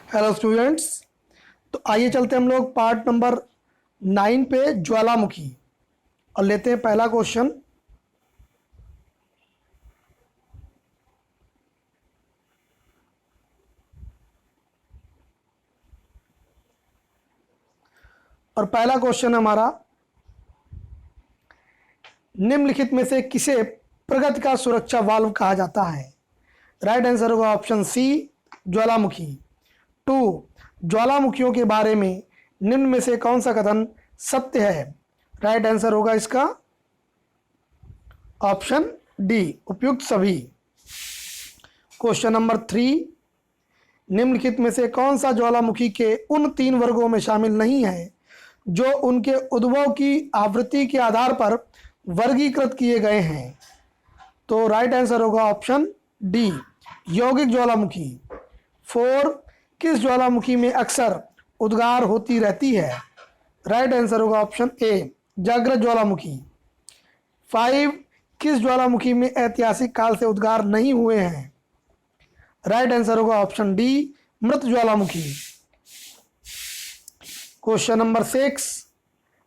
Hello students. तो आइए चलते हम लोग पार्ट नंबर 9 पे ज्वालामुखी और लेते हैं पहला क्वेश्चन। और पहला क्वेश्चन हमारा, निम्नलिखित में से किसे प्रगति का सुरक्षा वाल्व कहा जाता है? राइट आंसर होगा ऑप्शन सी, ज्वालामुखी। 2, ज्वालामुखियों के बारे में निम्न में से कौन सा कथन सत्य है? राइट आंसर होगा इसका ऑप्शन डी, उपयुक्त सभी। क्वेश्चन नंबर 3, निम्नलिखित में से कौन सा ज्वालामुखी के उन 3 वर्गों में शामिल नहीं है जो उनके उद्भव की आवृत्ति के आधार पर वर्गीकृत किए गए हैं? तो राइट आंसर होगा ऑप्शन डी, यौगिक ज्वालामुखी। 4, किस ज्वालामुखी में अक्सर उद्गार होती रहती है? राइट आंसर होगा ऑप्शन ए, जागृत ज्वालामुखी। 5, किस ज्वालामुखी में ऐतिहासिक काल से उद्गार नहीं हुए हैं? राइट आंसर होगा ऑप्शन डी, मृत ज्वालामुखी। क्वेश्चन नंबर 6,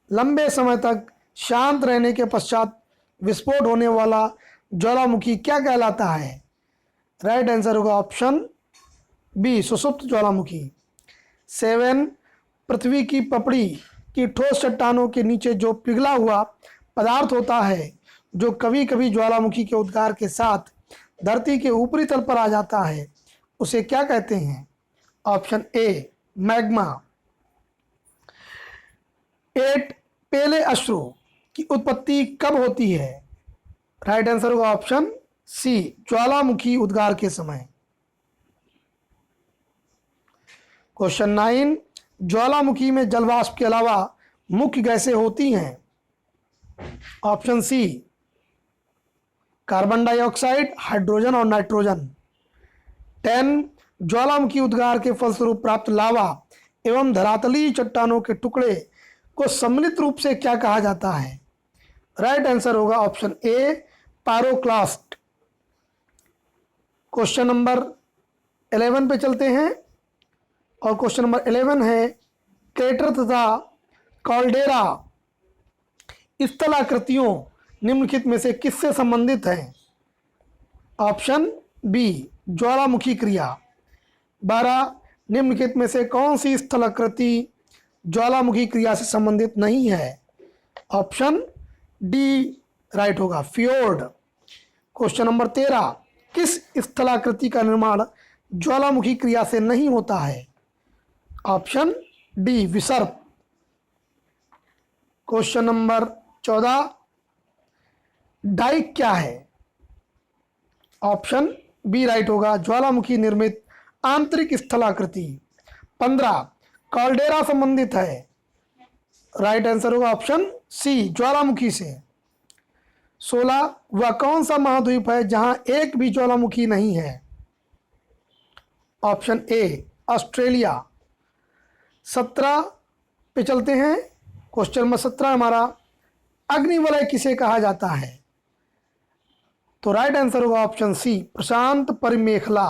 लंबे समय तक शांत रहने के पश्चात विस्फोट होने वाला ज्वालामुखी क्या कहलाता है? राइट आंसर होगा ऑप्शन बी, सुषुप्त ज्वालामुखी। 7, पृथ्वी की पपड़ी की ठोस चट्टानों के नीचे जो पिघला हुआ पदार्थ होता है जो कभी कभी ज्वालामुखी के उद्गार के साथ धरती के ऊपरी तल पर आ जाता है, उसे क्या कहते हैं? Option A, magma. 8, पेले अश्रु की उत्पत्ति कब होती है? राइट आंसर होगा ऑप्शन सी, ज्वालामुखी उद्गार के समय। क्वेश्चन 9, ज्वालामुखी में जलवाष्प के अलावा मुख्य गैसें होती हैं? Option C, carbon dioxide, hydrogen और नाइट्रोजन। 10, ज्वालामुखी उद्गार के फलस्वरूप प्राप्त लावा एवं धरातलीय चट्टानों के टुकड़े को सम्मिलित रूप से क्या कहा जाता है? राइट आंसर होगा ऑप्शन ए, पायरोक्लास्ट। क्वेश्चन नंबर 11 पे चलते हैं और क्वेश्चन नंबर 11 है, क्रेटर तथा कॉल्डेरा स्थलाकृतियों निम्नलिखित में से किससे संबंधित हैं? ऑप्शन बी, ज्वालामुखी क्रिया। 12, निम्नलिखित में से कौन सी स्थलाकृति ज्वालामुखी क्रिया से संबंधित नहीं है? ऑप्शन डी राइट होगा, फ्योर्ड। क्वेश्चन नंबर 13, किस स्थलाकृति का निर्माण ज्वालामुखी क्रिया से नहीं होता है? ऑप्शन डी, विसर्प। क्वेश्चन नंबर 14, डाइक क्या है? ऑप्शन बी राइट होगा, ज्वालामुखी निर्मित आंतरिक स्थलाकृति। 15, कॉल्डेरा संबंधित है? राइट आंसर होगा ऑप्शन सी, ज्वालामुखी से। 16, वह कौन सा महाद्वीप है जहां एक भी ज्वालामुखी नहीं है? Option A, Australia. 17 पे चलते हैं। क्वेश्चन नंबर 17 हमारा, अग्निवलय किसे कहा जाता है? तो राइट आंसर होगा ऑप्शन सी, प्रशांत परिमेखला।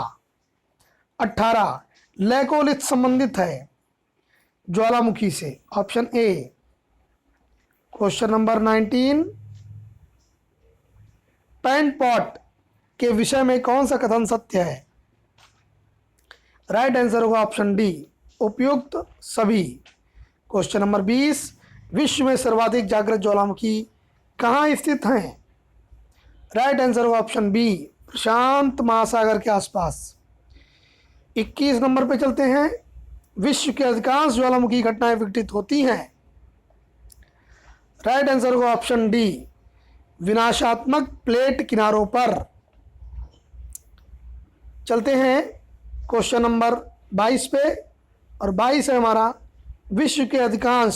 18, लैकोलिथ संबंधित है ज्वालामुखी से? Option A. Question number 19, pant pot के विषय में कौन सा कथन सत्य है? राइट आंसर होगा ऑप्शन डी, उपयुक्त सभी। क्वेश्चन नंबर 20, विश्व में सर्वाधिक जागृत ज्वालामुखी कहाँ स्थित हैं? राइट आंसर होगा ऑप्शन बी, प्रशांत महासागर के आसपास। 21 नंबर पे चलते हैं, विश्व के अधिकांश ज्वालामुखी घटनाएं विघटित होती हैं? राइट आंसर होगा ऑप्शन डी, विनाशात्मक प्लेट किनारों पर। चलते हैं क्वेश्चन नंबर 22 पे और 22 है हमारा, विश्व के अधिकांश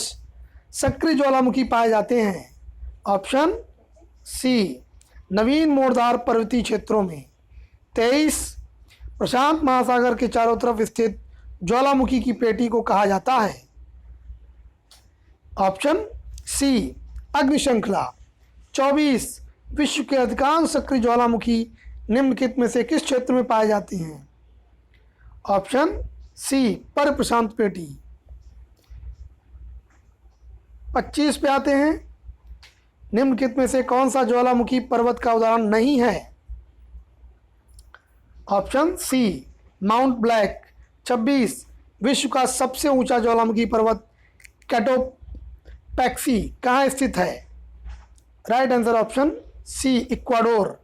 सक्रिय ज्वालामुखी पाए जाते हैं? ऑप्शन सी, नवीन मोड़दार पर्वतीय क्षेत्रों में। 23, प्रशांत महासागर के चारों तरफ स्थित ज्वालामुखी की पेटी को कहा जाता है? ऑप्शन सी, अग्नि श्रृंखला। 24, विश्व के अधिकांश सक्रिय ज्वालामुखी निम्नलिखित में से किस क्षेत्र में पाए जाते हैं? ऑप्शन सी पर प्रशांत पेटी। 25 पे आते हैं, निम्नलिखित में से कौन सा ज्वालामुखी पर्वत का उदाहरण नहीं है? ऑप्शन सी माउंट ब्लैक। 26 विश्व का सबसे ऊंचा ज्वालामुखी पर्वत कैटोपैक्सी कहाँ स्थित है? Right answer option C Ecuador.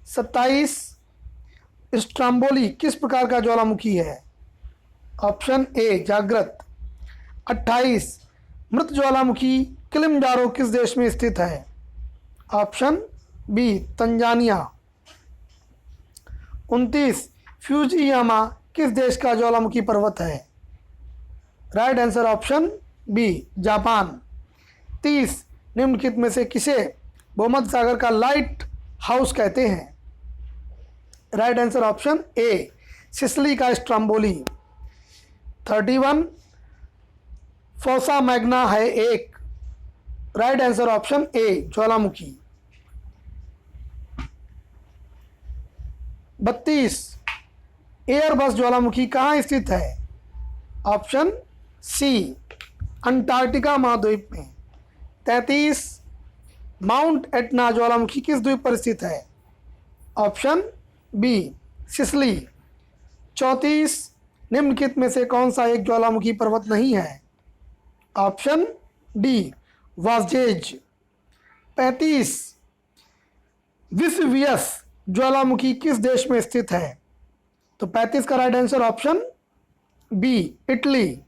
27 Stromboli किस प्रकार का ज्वालामुखी है? ऑप्शन ए जागृत। 28 मृत ज्वालामुखी किलिमंजारो किस देश में स्थित है? Option B Tanzania. 29 फ्यूजियामा किस देश का ज्वालामुखी पर्वत है? Right answer option B Japan. 30 निम्नलिखित में से किसे भूमध्य सागर का लाइट हाउस कहते हैं? Right answer option A Sicily का स्ट्राम्बोली। 31 फोसा मैग्ना है एक। Right answer option A Jwalamukhi. 32 Airbus ज्वालामुखी कहाँ स्थित है? ऑप्शन सी अंटार्कटिका महाद्वीप में। 33 माउंट एटना ज्वालामुखी किस द्वीप पर स्थित है? Option B Sicily. 34 निम्नलिखित में से कौन सा एक ज्वालामुखी पर्वत नहीं है? Option D वासजेज। 35 विसुवियस ज्वालामुखी किस देश में स्थित है? तो 35 का right answer option B Italy.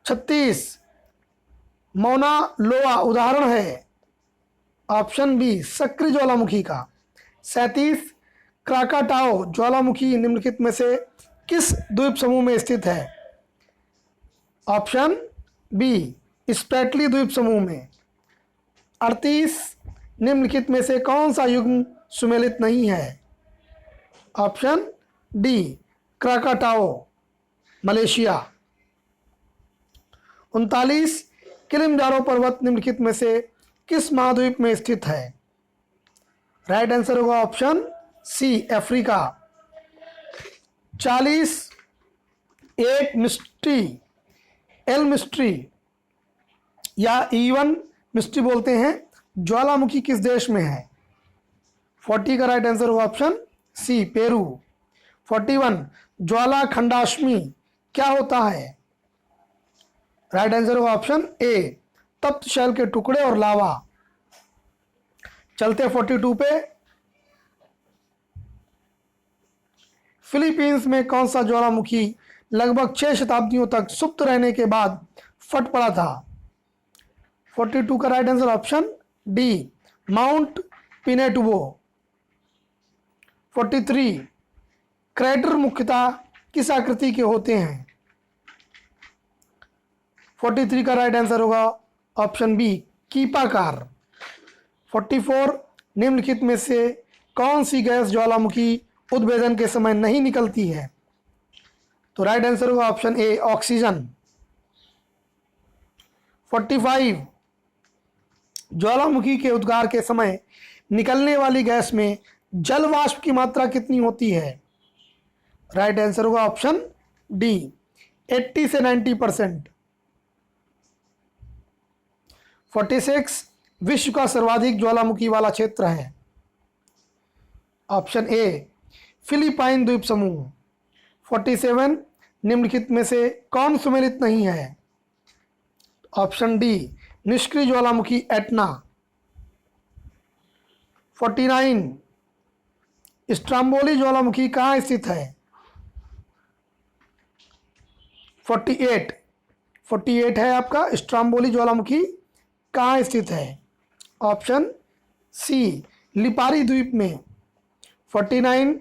36 Mauna लोआ उदाहरण है? ऑप्शन बी सक्रिय ज्वालामुखी का। 37 क्राकाटाओ ज्वालामुखी निम्नलिखित में से किस द्वीप समूह में स्थित है? ऑप्शन बी स्प्रेटली द्वीप समूह में। 38 निम्नलिखित में से कौन सा युग्म सुमेलित नहीं है? Option D Krakatoa Malaysia. 39 Kilimanjaro पर्वत निम्नलिखित में से किस महाद्वीप में स्थित है? राइट आंसर होगा ऑप्शन सी अफ्रीका। 40 एक मिस्ट्री एल मिस्ट्री या इवन मिस्ट्री बोलते हैं ज्वालामुखी किस देश में है? 40 का राइट आंसर होगा ऑप्शन सी पेरू। 41 ज्वाला खंडाश्मी क्या होता है? राइट आंसर होगा ऑप्शन ए तप्त शैल के टुकड़े और लावा। चलते 42 पे। फिलीपींस में कौन सा ज्वालामुखी लगभग 6 शताब्दियों तक सुप्त रहने के बाद फट पड़ा था? 42 का right answer option D mount Pinatubo. 43 crater मुख्यतः किस आकृति के होते हैं? 43 का राइट आंसर होगा ऑप्शन बी कीपाकार। 44 निम्नलिखित में से कौन सी गैस ज्वालामुखी उद्भेदन के समय नहीं निकलती है? तो राइट आंसर होगा ऑप्शन ए ऑक्सीजन। 45 ज्वालामुखी के उद्गार के समय निकलने वाली गैस में जल वाष्प की मात्रा कितनी होती है? राइट आंसर होगा ऑप्शन डी 80 से 90%। 46 विश्व का सर्वाधिक ज्वालामुखी वाला क्षेत्र है? ऑप्शन ए फिलीपाइन द्वीप समूह। 47 निम्नलिखित में से कौन सुमेलित नहीं है? ऑप्शन डी निष्क्रिय ज्वालामुखी एटना। 49 स्ट्राम्बोली ज्वालामुखी कहाँ स्थित है? 48 है आपका स्ट्राम्बोली ज्वालामुखी कहाँ स्थित है? ऑप्शन सी लिपारी द्वीप में। 49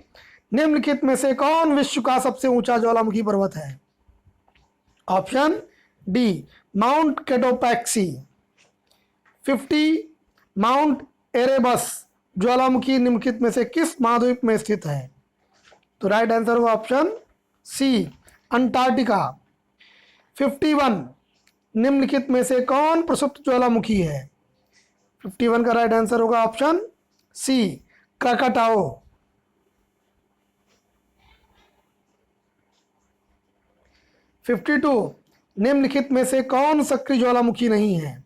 निम्नलिखित में से कौन विश्व का सबसे ऊंचा ज्वालामुखी पर्वत है? Option D mount Cotopaxi. 50 mount Erebus ज्वालामुखी निम्नलिखित में से किस महाद्वीप में स्थित है? तो राइट आंसर होगा ऑप्शन सी अंटार्कटिका। 51 निम्नलिखित में से कौन प्रसुप्त ज्वालामुखी है? 51 का राइट आंसर होगा ऑप्शन सी क्राकाटाओ। 52 निम्नलिखित में से कौन सक्रिय ज्वालामुखी नहीं है?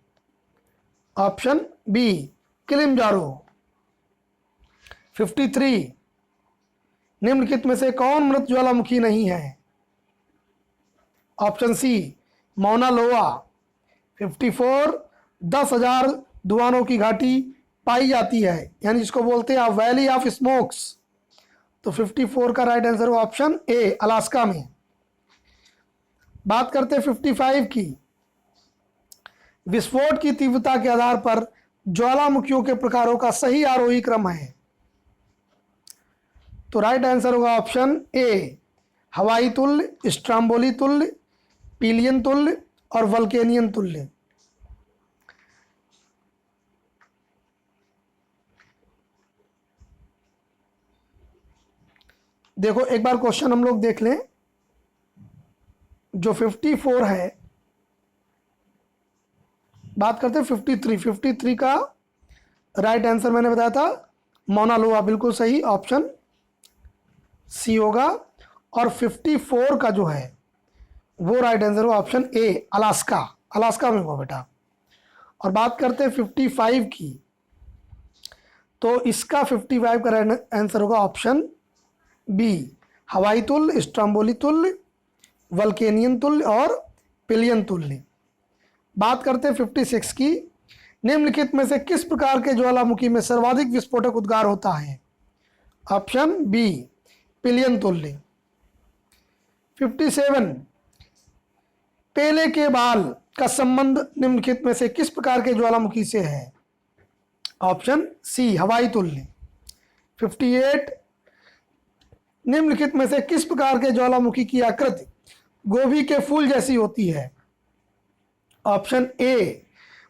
Option B Kilimanjaro. 53 निम्नलिखित में से कौन मृत ज्वालामुखी नहीं है? ऑप्शन सी मौना लोआ। 54 10,000 धुआंों की घाटी पाई जाती है, यानी जिसको बोलते हैं वैली ऑफ स्मोक्स। तो 54 का राइट आंसर हो ऑप्शन ए अलास्का में। बात करते हैं 55 की। विस्फोट की तीव्रता के आधार पर ज्वालामुखियों के प्रकारों का सही आरोही क्रम है। तो राइट आंसर होगा ऑप्शन ए हवाई तुल्य, स्ट्राम्बोली तुल्य, पिलियन तुल्य और वल्केनियन तुल्य। देखो एक बार क्वेश्चन हम लोग देख लें। जो 54 है, बात करते हैं 53 का राइट आंसर मैंने बताया था मौना लोआ, बिल्कुल सही, ऑप्शन सी होगा। और 54 का जो है वो राइट आंसर होगा ऑप्शन ए अलास्का, अलास्का में होगा बेटा। और बात करते हैं 55 की, तो इसका 55 का राइट आंसर होगा ऑप्शन बी हवाई तुल्य, स्ट्राम्बोली तुल्य, वल्केनियन तुल्य और पिलियन तुल्य। बात करते हैं 56 की। निम्नलिखित में से किस प्रकार के ज्वालामुखी में सर्वाधिक विस्फोटक उद्गार होता है? ऑप्शन बी पिलियन तुल्य। 57 पेले के बाल का संबंध निम्नलिखित में से किस प्रकार के ज्वालामुखी से है? ऑप्शन सी हवाई तुल्य। 58 निम्नलिखित में से किस प्रकार के ज्वालामुखी की आकृति गोभी के फूल जैसी होती है? ऑप्शन ए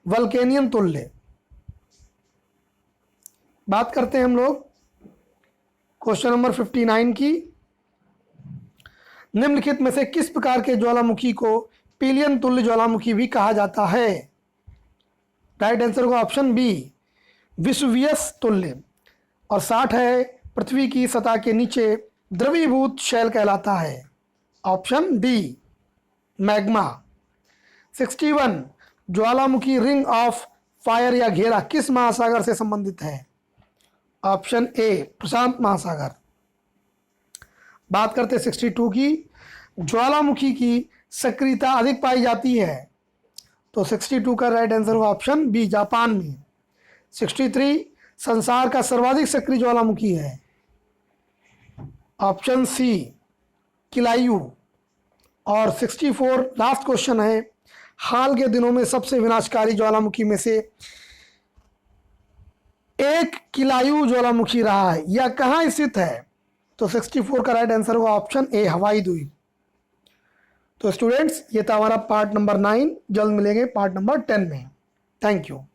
वल्केनियन तुल्य। बात करते हैं हम लोग क्वेश्चन नंबर 59 की। निम्नलिखित में से किस प्रकार के ज्वालामुखी को पिलियन तुल्य ज्वालामुखी भी कहा जाता है? राइट आंसर होगा ऑप्शन बी विसुवियस तुल्य। और 60 है पृथ्वी की सतह के नीचे द्रवीभूत शैल कहलाता है। Option D magma. 61 Jwalamukhi ring of fire या घेरा किस महासागर से संबंधित है? ऑप्शन ए प्रशांत महासागर। बात करते हैं 62 की। ज्वालामुखी की सक्रियता अधिक पाई जाती है, तो 62 का राइट आंसर होगा ऑप्शन बी जापान में। 63 संसार का सर्वाधिक सक्रिय ज्वालामुखी है। Option C Kilauea. और 64 लास्ट क्वेश्चन है, हाल के दिनों में सबसे विनाशकारी ज्वालामुखी में से एक किलायू ज्वालामुखी रहा है, यह कहाँ स्थित है? तो 64 का राइट आंसर होगा ऑप्शन ए हवाई द्वीप। तो स्टूडेंट्स ये था हमारा पार्ट नंबर 9। जल्द मिलेंगे पार्ट नंबर 10 में। Thank you.